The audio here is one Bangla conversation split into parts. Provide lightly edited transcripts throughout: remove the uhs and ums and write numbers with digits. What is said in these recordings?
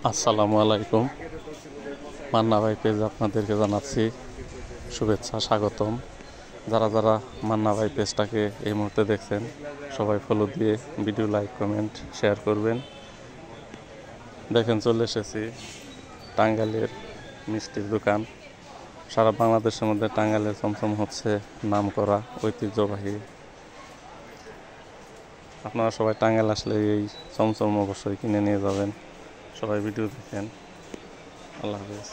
আসসালামু আলাইকুম। মান্না ভাই পেজ আপনাদেরকে জানাচ্ছি শুভেচ্ছা, স্বাগতম। যারা যারা মান্না ভাই পেজটাকে এই মুহূর্তে দেখছেন সবাই ফলো দিয়ে ভিডিও লাইক কমেন্ট শেয়ার করবেন। দেখেন চলে এসেছি টাঙ্গাইলের মিষ্টির দোকান। সারা বাংলাদেশের মধ্যে টাঙ্গাইলের চমচম হচ্ছে নামকরা ঐতিহ্যবাহী। আপনারা সবাই টাঙ্গাইল আসলে এই চমচম অবশ্যই কিনে নিয়ে যাবেন। সবাই ভিডিও দেখেন। আল্লাহ হাফেজ।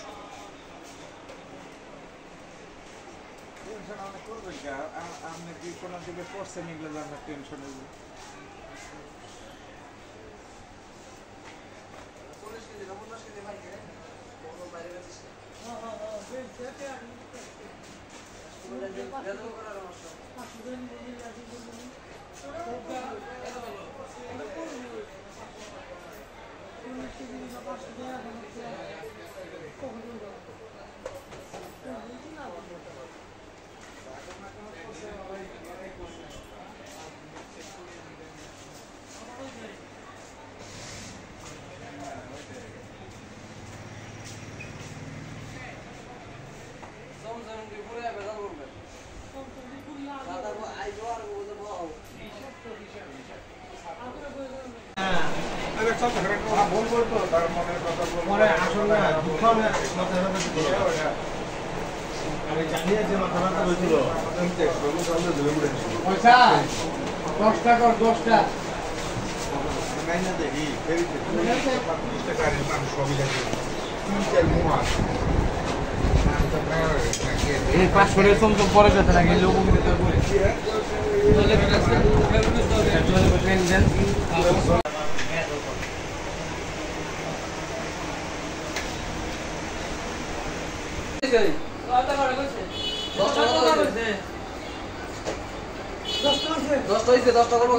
আমি জানি যে মাথা ব্যথা হয়েছিল 10 টাকা 10টা দেখি পাঁচশোরের চমচম পরে যেতে লাগে লোক দশটা করবো